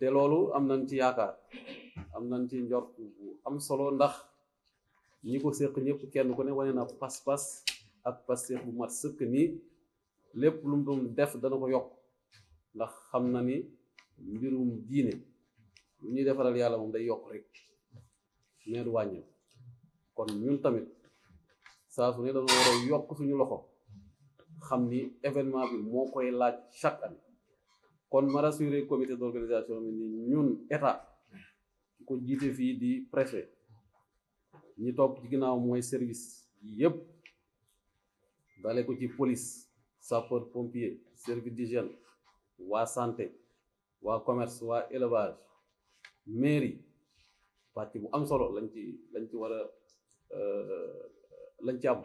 te loolu am nañ ci yaakaar am nañ ci njort bu am solo ndax ñi ko séq ñëpp kenn ku ne wane na pas-pas ak Pastef bu mat sëkk nii lépp lu mu doon def dana ko yokk ndax xam na ni mbirum diine lu ñuy defaral yàlla moom day yokk rek mais du wàññeeku kon ñun tamit saa su ne dañoo war a yokk suñu loxo xam ni événement bi moo koy laaj chaque année kon ma rassuré comité d'organisation bi ni ñun état ko jiite fii di préfet ñi topp ci ginnaaw mooy service yëpp dale ko ci police sapeur pompier service d'hygiène waa santé waa commerce waa élevage mairie pàcc bu am solo lañ ci war a lañ ci am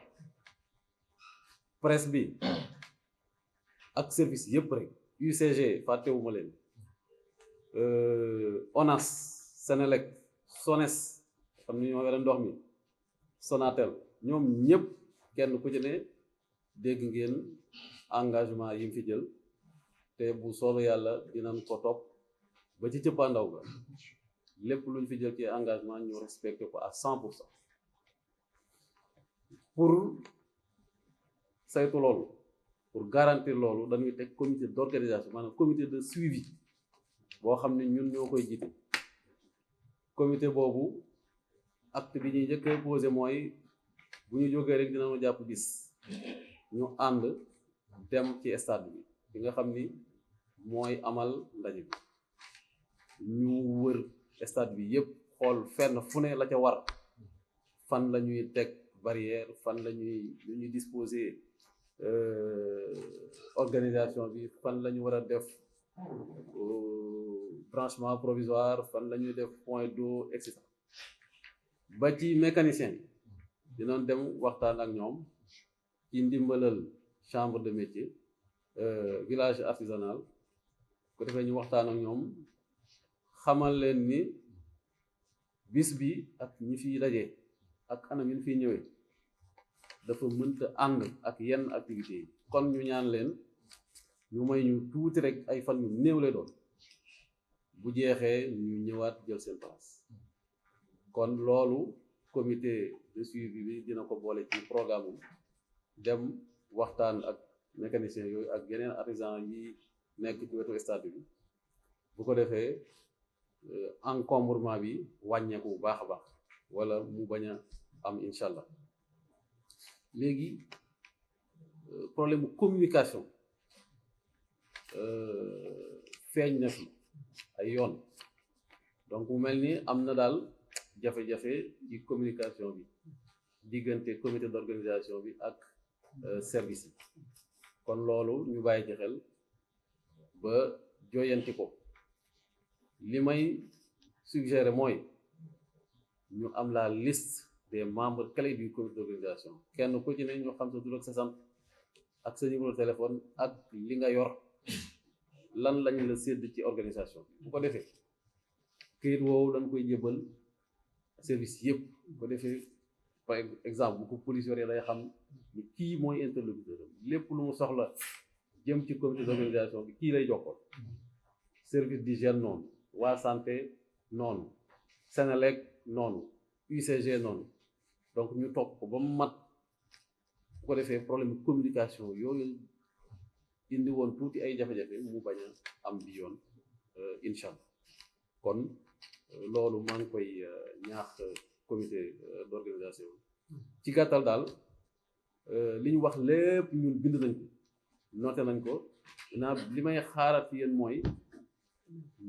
presse bi ak service yëpp rek UCG fàttewuma leen ONAS Senelec SONES xam ni ñoo yore ndox mi Sonatel ñoom ñëpp kenn ku ci ne dégg ngeen engagement yi mu fi jël te bu soobee yàlla dinañ ko topp ba ci cëppaandaw ga lépp luñ fi jël ci engagement ñu respecté ko à 100% pour saytu loolu pour garantir loolu dañuy teg comité d'organisation maanaam comité de suivi boo xam ne ñun ñoo koy jiite comité boobu acte bi ñuy njëkk a posé mooy bu ñu jógee rek dinañu jàpp bis ñu ànd dem ci stade bi nga xam ni mooy amal ndaje bi ñu wër stade bi yëpp xool fenn fu ne la ca war fan la ñuy teg barrière fan la ñuy disposer organisation bi fan la ñu war a def branchement provisoire fan la ñuy def point d'eau et cetera ba ci mécanicien yi dinañ dem waxtaan ak ñoom ci ndimbalal chambre de métier village artisanal ko defee ñu waxtaan ak ñoom xamal leen ni bis bi ak ñi fiy daje ak anam yi ñu fiy ñëwee dafa mënta ànd ak yenn activités yi kon ñu ñaan leen ñu may ñu tuuti rek ay fan yu néew lay doon bu jeexee ñu ñëwaat jël seen place kon loolu comité de suivi bi dina ko boole ci programme dem waxtaan ak mécanicien yooyu ak yeneen artisan yi nekk ci wetu stade bi bu ko defee encombrement bi wàññeeku bu baax a baax wala mu bañ a am incha allah léegi problème bu communication feeñ na fi ay yoon donc mu mel ni am na daal jafe-jafe ci communication bi diggante comité d'organisation bi ak service yi kon loolu ñu bàyyi ci xel ba joyanti ko li may suggérer mooy ñu am la liste des membres clés du comité d'organisation kenn ku ci ne ñu xam sa tur ak sa sant ak sa numéro de téléphone ak li nga yor lan lañ la sédd ci organisation bu ko defee këyit woowu dañ koy jébal service yëpp bu ko defee par exemple bu ko police yoree day xam ni kii mooy interlocuteur lépp lu mu soxla jëm ci comité d'organisation bi kii lay jokkoon service d'hygiène noonu waa santé noonu Senelec noonu UCG noonu donc ñu topp ko ba mu mat bu ko defee problème communication yooyu indi woon tuuti ay jafe-jafe mu bañ a am bi yoon incha allah kon loolu maa ngi koy ñaax comité d'organisation ci gàttal daal li ñu wax lépp ñun bind nañ ko noté nañ ko naa li may xaarat yéen mooy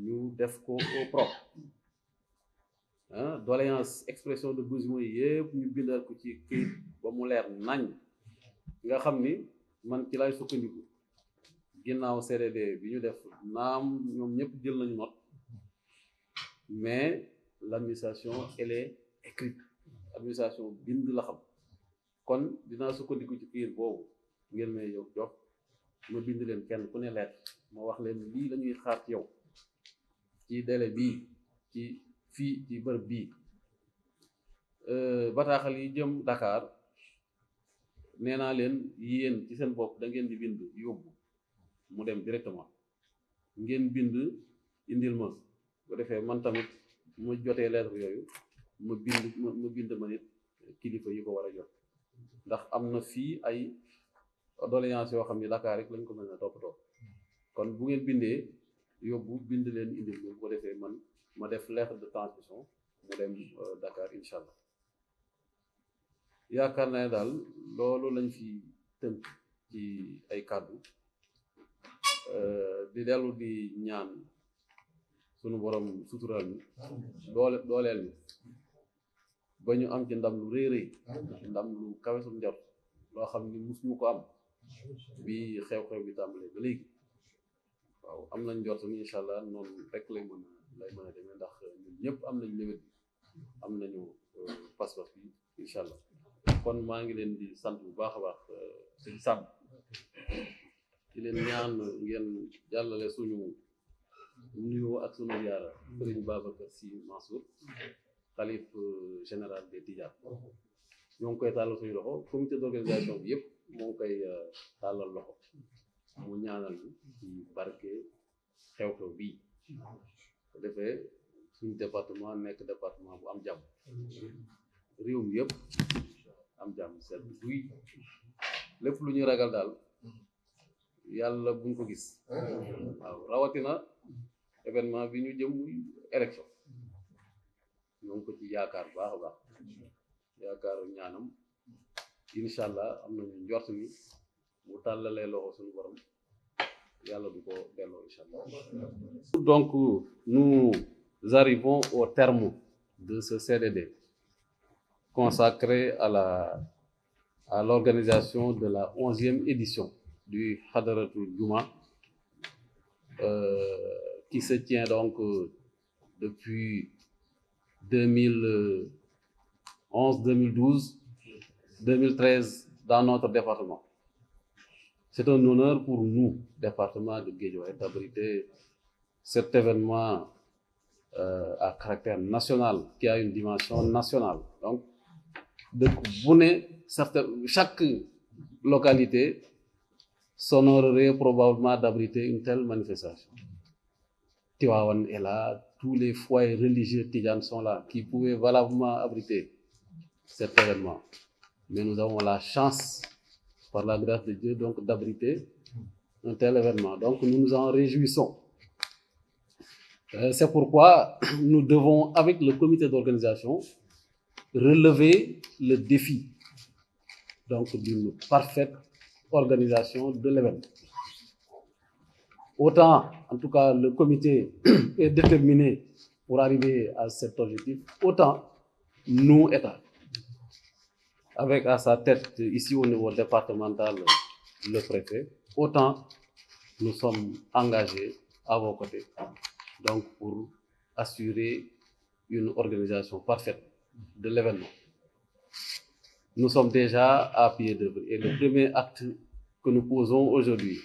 ñu def ko au propre doléance expression de besoin yëpp ñu bindal ko ci këyit ba mu leer nañ nga xam ni man ci lay sukkandiku ginnaaw CDD bi ñu def naam ñoom ñëpp jël nañu note mais l'administration elle est écrite administration bind la xam kon dinaa sukkandiku ci këyit boobu ngeen may yow jox ma bind leen kenn ku ne lettre ma wax leen lii la ñuy xaar ci yow ci délai bii ci fii ci bërëb bii bataaxal yi jëm Dakar nee naa leen yéen ci seen bopp da ngeen di bind yóbbu mu dem directement ngeen bind indil ma bu defee man tamit mu jotee lettre yooyu ma bind ma nit kilifa yi ko war a jot ndax am na fii ay doléance yoo xam ne Dakar rek lañ ko mën a toppatoo kon bu ngeen bindee yóbbu bind leen indil bu ko defee man ma def lettre de transmission mu dem Dakar incha allah yaakaar naa ne daal loolu lañ fi tënk ci ay kàddu di dellu di ñaan sunu borom sutural mi dooleel mi ba ñu am ci ndam lu rëy rëy ndam lu kawe suñu njort loo xam ni musuñu ko am bi xew-xew bi tàmbalee ba léegi waaw am nañ njort ni incha allah noonu rek lay mën a demee ndax ñun ñëpp am nañ léwét bi am nañu pas-pas bi incha allah kon maa ngi leen di sant bu baax a baax sëñ Sam di leen ñaan ngeen jàllale suñu nuyoo ak suñu ziyaara Sëriñ Babacar Sy Mansour xalif général des Tidianes ñoo ngi koy tàllal suñu loxo comité d'organisation bi yëpp moo ngi koy tàllal loxo mu ñaanal ñu ci barke xew-xew bii ko defee suñu département nekk département bu am jàmm réew mi yëpp am jàmm seet buy lépp lu ñuy ragal daal yàlla buñ ko gis waaw rawatina événement bi ñu jëm muy élection ñoo ngi ko ci yaakaar baax a baax yaakaaru ñaanam incha allah am nañu njort ni bu tàllalee loxo suñu borom yàlla du ko delloo incha allah. Donc nous arrivons au terme de ce CDD consacré à l'organisation de la 11e édition du Hadaratul Juma qui se tient donc depuis 2011, 2012, 2013 dans notre département. C'est un honneur pour nous, département de Guédiawaye, d'abriter cet événement à caractère national, qui a une dimension nationale. Donc, chaque localité s'honorerait probablement d'abriter une telle manifestation. Tivaouane est là, tous les foyers religieux Tidianes sont là, qui pouvaient valablement abriter cet événement. Mais nous avons la chance, par la grâce de Dieu, donc d'abriter un tel événement. Donc nous nous en réjouissons. C'est pourquoi nous devons, avec le comité d'organisation, relever le défi donc d'une parfaite organisation de l'événement. Autant, en tout cas, le comité est déterminé pour arriver à cet objectif, autant nous, État, avec à sa tête ici au niveau départemental le préfet, autant nous sommes engagés à vos côtés, donc pour assurer une organisation parfaite de l'événement. Nous sommes déjà à pied d'œuvre et le premier acte que nous posons aujourd'hui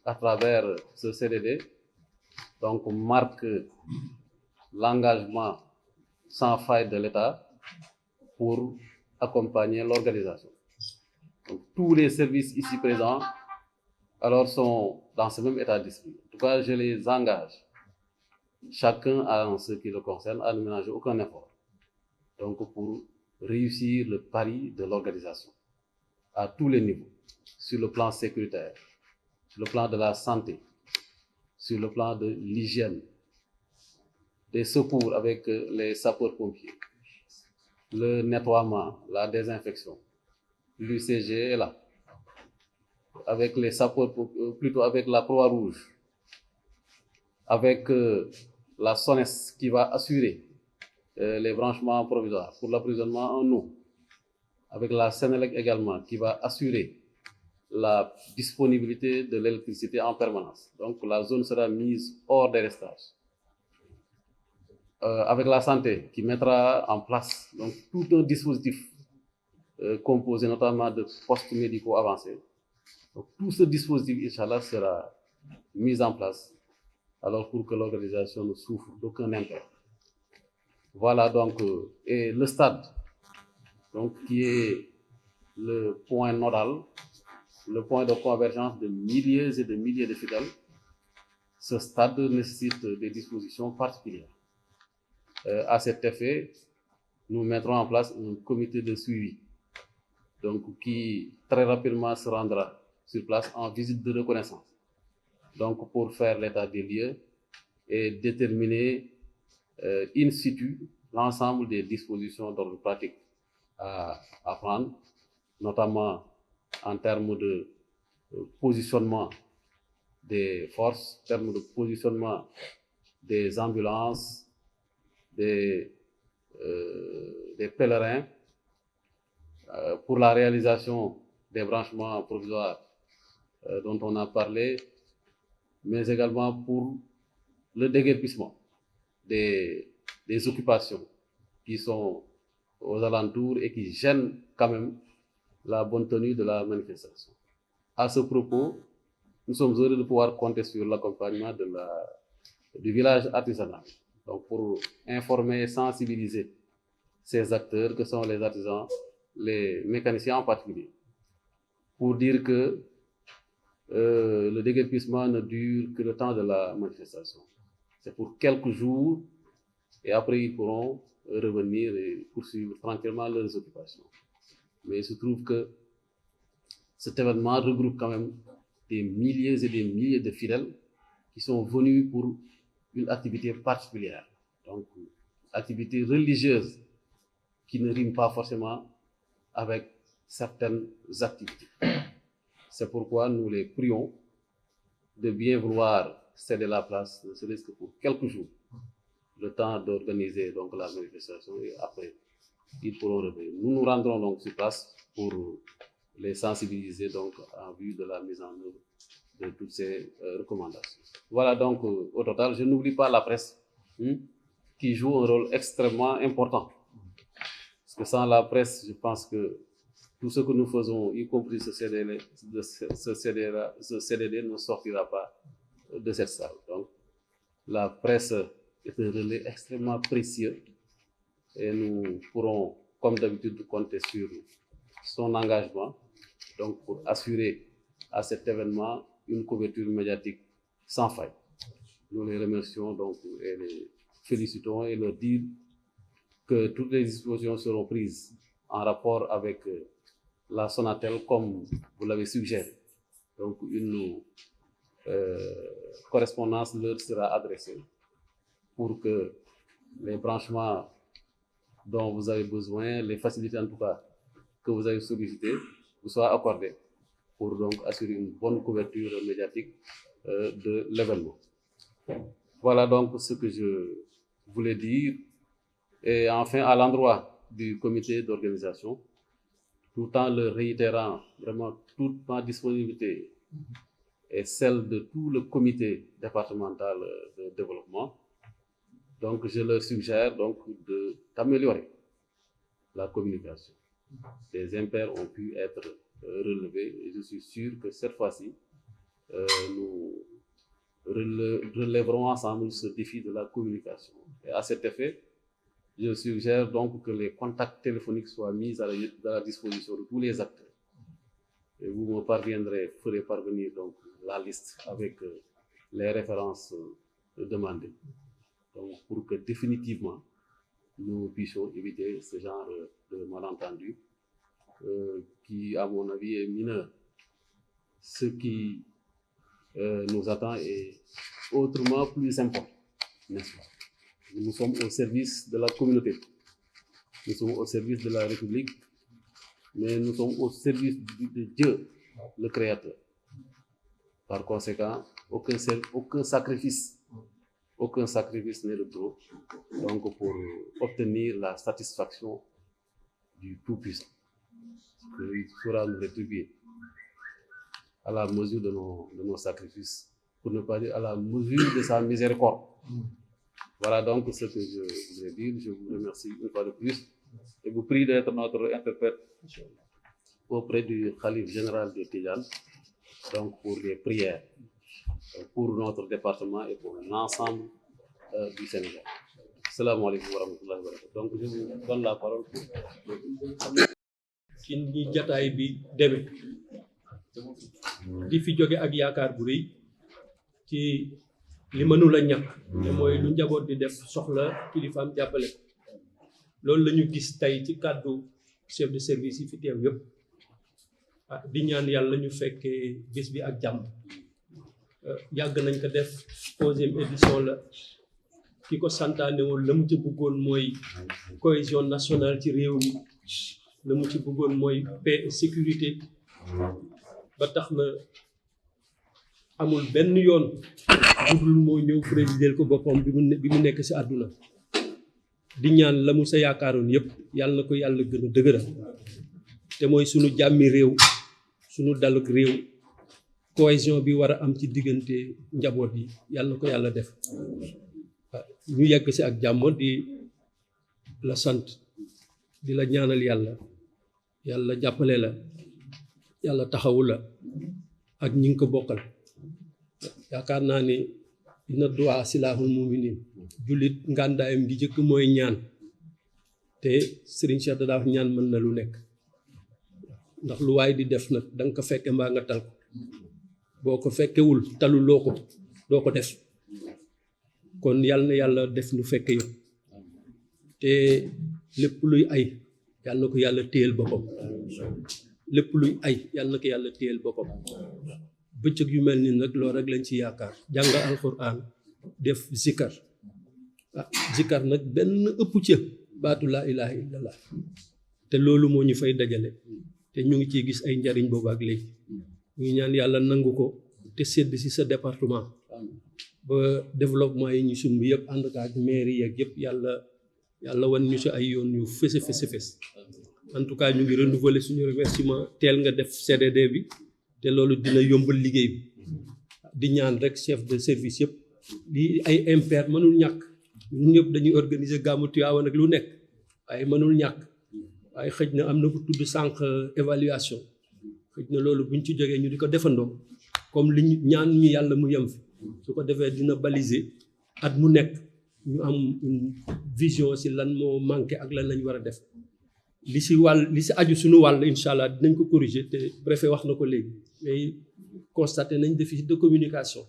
à travers ce CDD donc marque l'engagement sans faille de l'État pour accompagner l'organisation. Donc, tous les services ici présents alors sont dans ce même état d'esprit. En tout cas, je les engage, chacun en ce qui le concerne, à ne ménager aucun effort. Donc pour réussir le pari de l'organisation à tous les niveaux, sur le plan sécuritaire, sur le plan de la santé, sur le plan de l'hygiène, des secours avec les sapeurs-pompiers, le nettoiement, la désinfection. L'UCG est là, avec les sapeurs, plutôt avec la Croix-Rouge, avec la SONES qui va assurer les branchements provisoires pour l'approvisionnement en eau, avec la Sénélec également qui va assurer la disponibilité de l'électricité en permanence. Donc la zone sera mise hors délestage. Avec la santé qui mettra en place donc, tout un dispositif composé notamment de postes médicaux avancés. Donc, tout ce dispositif, Inch'Allah, sera mis en place alors pour que l'organisation ne souffre d'aucun impact. Voilà donc, et le stade, donc, qui est le point nodal, le point de convergence de milliers et de milliers de fidèles, ce stade nécessite des dispositions particulières. À cet effet, nous mettrons en place un comité de suivi, donc qui très rapidement se rendra sur place en visite de reconnaissance, donc pour faire l'état des lieux et déterminer in situ l'ensemble des dispositions d'ordre pratique à prendre, notamment en termes de positionnement des forces, en termes de positionnement des ambulances, des pèlerins, pour la réalisation des branchements provisoires dont on a parlé, mais également pour le déguerpissement des occupations qui sont aux alentours et qui gênent quand même la bonne tenue de la manifestation. À ce propos, nous sommes heureux de pouvoir compter sur l'accompagnement du village artisanal, donc pour informer et sensibiliser ces acteurs que sont les artisans, les mécaniciens en particulier, pour dire que le déguerpissement ne dure que le temps de la manifestation. C'est pour quelques jours et après ils pourront revenir et poursuivre tranquillement leurs occupations. Mais il se trouve que cet événement regroupe quand même des milliers et des milliers de fidèles qui sont venus pour une activité particulière, donc activité religieuse qui ne rime pas forcément avec certaines activités. C'est pourquoi nous les prions de bien vouloir céder la place, ne serait-ce que pour quelques jours, le temps d'organiser donc la manifestation et après ils pourront revenir. Nous nous rendrons donc sur place pour les sensibiliser donc en vue de la mise en œuvre de toutes ces recommandations. Voilà donc au total, je n'oublie pas la presse qui joue un rôle extrêmement important. Parce que sans la presse, je pense que tout ce que nous faisons, y compris ce CDD, ne sortira pas de cette salle. Donc la presse est un relais extrêmement précieux et nous pourrons, comme d'habitude, compter sur son engagement donc pour assurer à cet événement une couverture médiatique sans faille. Nous les remercions donc et les félicitons et leur dire que toutes les dispositions seront prises en rapport avec la Sonatel comme vous l'avez suggéré. Donc une correspondance leur sera adressée pour que les branchements dont vous avez besoin, les facilités en tout cas que vous avez sollicitées, vous soient accordées pour donc assurer une bonne couverture médiatique de l'événement. Voilà donc ce que je voulais dire. Et enfin, à l'endroit du comité d'organisation, tout en leur réitérant vraiment toute ma disponibilité et celle de tout le comité départemental de développement, donc je leur suggère donc d'améliorer la communication. Les impairs ont pu être relevés et je suis sûr que cette fois-ci, nous relèverons ensemble ce défi de la communication. Et à cet effet, je suggère donc que les contacts téléphoniques soient mis à la disposition de tous les acteurs. Et vous me ferez parvenir donc la liste avec les références demandées. Donc pour que définitivement nous puissions éviter ce genre de malentendu qui, à mon avis, est mineur. Ce qui nous attend est autrement plus important, n'est-ce pas? Nous sommes au service de la communauté, nous sommes au service de la République, mais nous sommes au service de Dieu, le Créateur. Par conséquent, aucun sacrifice n'est de trop, donc pour obtenir la satisfaction du Tout-Puissant, qu'il saura nous rétribuer à la mesure de nos sacrifices, pour ne pas dire à la mesure de sa miséricorde. Voilà donc ce que je voulais dire. Je vous remercie une fois de plus et vous prie d'être notre interprète auprès du Khalife général de Tidjane, donc pour les prières, pour notre département et pour l'ensemble du Sénégal. Assalamu alaikum wa rahmatullahi wa barakatuh. Donc je vous donne la parole. ci ni jataay bi demee di fi jóge ak yaakaar bu rëy ci li mënul a ñàkk te mooy lu njaboot di def soxla kilifaam jàppale ko loolu la ñu gis tey ci kàddu chef de service yi fi teew yëpp di ñaan yàlla ñu fekkee bés bi ak jàmm yàgg nañ ko def 11e édition la ki ko santaane woon la mu ci bëggoon mooy cohésion nationale ci réew mi la mu ci bëggoon mooy paix et sécurité ba tax na amul benn yoon budul moo ñëw présider ko boppam bi mu nekk ci àdduna di ñaan la mu sa yaakaaroon yëpp yàlla na ko yàlla gën a dëgëral te mooy sunu jàmmi réew sunu daluk réew cohésion bi war a am ci diggante njaboot yi yàlla na ko yàlla def ñu yegg ci ak jàmm di la sant di la ñaanal yàlla jàppale la yàlla taxawu la ak ñi ngi ko bokkal yaakaar naa ni inna du'a silahul muminin jullit ngàndaayam gi jëkk mooy ñaan te Serigne Cheikh da daa wax ñaan mën na lu nekk ndax lu waay di def nag danga ko fekke mbaa nga tal ko boo ko fekkewul taluloo ko doo ko def kon yàlla na yàlla def nu fekke yo te lépp luy ay yàlla na ko yàlla téyel boppam lépp luy ay yàlla na ko yàlla téyel boppam bëccëg yu mel ni nag loolu rek lañ ci yaakaar jàng alquran def zikar zikar nag benn ëpp ca baatu laa ilaha illallah te loolu moo ñu fay dajale te ñu ngi ciy gis ay njariñ boobu ak léegi ñu ngi ñaan yàlla nangu ko te sédd ci sa département ba développement yi ñu sumb yëpp ànd ak mairie yeeg yëpp yàlla wan ñu si ay yoon yu fës en tout cas ñu ngi renouveler suñu remerciement teel nga def CDD bi te loolu dina yombal liggéey bi di ñaan rek chef de service yëpp lii ay impair mënul ñàkk ñun ñëpp dañuy organiser gàmmu Tiwaawan ak lu nekk waaye mënul ñàkk waaye xëj na am na bu tudd sànq évaluation xëj na loolu buñ ci jógee ñu di ko defandoo comme li ñu ñaan ñu yàlla mu yem fi su ko defee dina baliser at mu nekk ñu am une vision si lan moo manqué ak lan lañ war a def li si aju suñu wàll incha allah dinañ ko corriger te préfet wax na ko léegi mais constaté nañ déficit de communication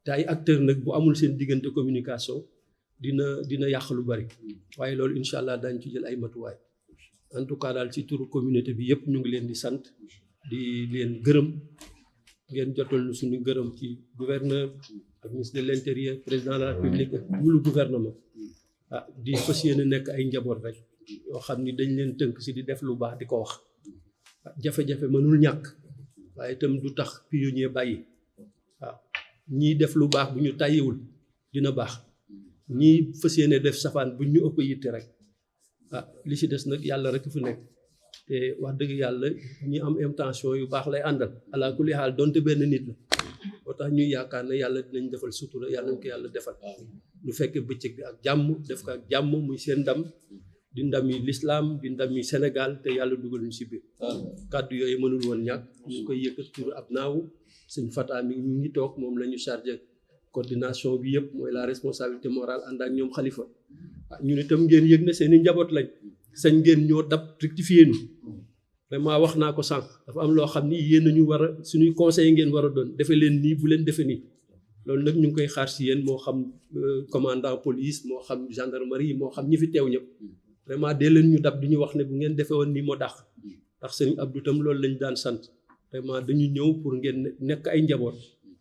te ay acteurs nag bu amul seen diggante communication dina yàq lu bari waaye loolu incha allah dañ ci jël ay matuwaay en tout cas daal ci turu communauté bi yëpp ñu ngi leen di sant di leen gërëm ngeen jotal ñu suñu gërëm ci gouverneur ak ministre de l'intérieur président de la république ak wulu gouvernement di fas yéene nekk ay njaboot rek yoo xam ni dañ leen tënk si di def lu baax di ko wax jafe-jafe mënul ñàkk waaye itam du tax pionnier bàyyi waaw ñii def lu baax bu ñu tàyyiwul dina baax ñii fas yéene def safaan bu ñu ëpp yitte rek li si des nag yàlla rek fu nekk te wax dëgg yàlla ñi am intention yu baax lay àndal ala kulli xaal donte benn nit la moo tax ñuy yaakaar ne yàlla dinañ defal sutura yàlla nañ ko yàlla defal ñu fekkee bëccëg bi ak jàmm def ko ak jàmm muy seen ndam di ndam yi l'islam di ndam yi Sénégal te yàlla dugal ñu si biir kàddu yooyu mënul woon ñàkk ñu koy yëkkat tur ab naaw sëñ Fata mi ñu ngi toog moom la ñu chargé coordination bi yëpp mooy la responsabilité morale ànd ak ñoom xalifa ñun itam ngeen yëg na seen i njaboot lañ sañ ngeen ñoo dab rectifié nu vraiment wax naa ko sànq dafa am loo xam ni yéen nañu war a suñuy conseil ngeen war a doon defe leen nii bu leen defe nii loolu nag ñu ngi koy xaar si yéen moo xam commandant police moo xam gendarmerie moo xam ñi fi teew ñëpp vraiment dee leen ñu dab di ñu wax ne bu ngeen defee woon nii moo dàq ndax sëñ Abdou tam loolu lañu daan sant vraiment dañu ñëw pour ngeen nekk ay njaboot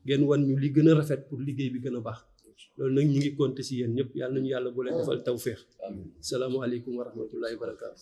ngeen wan ñu li gën a rafet pour liggéey bi gën a baax loolu nag ñu ngi compter si yéen ñëpp yàlla nañu yàlla boole defal tawféex salaamualeykum wa rahmatullahi wa barakaatu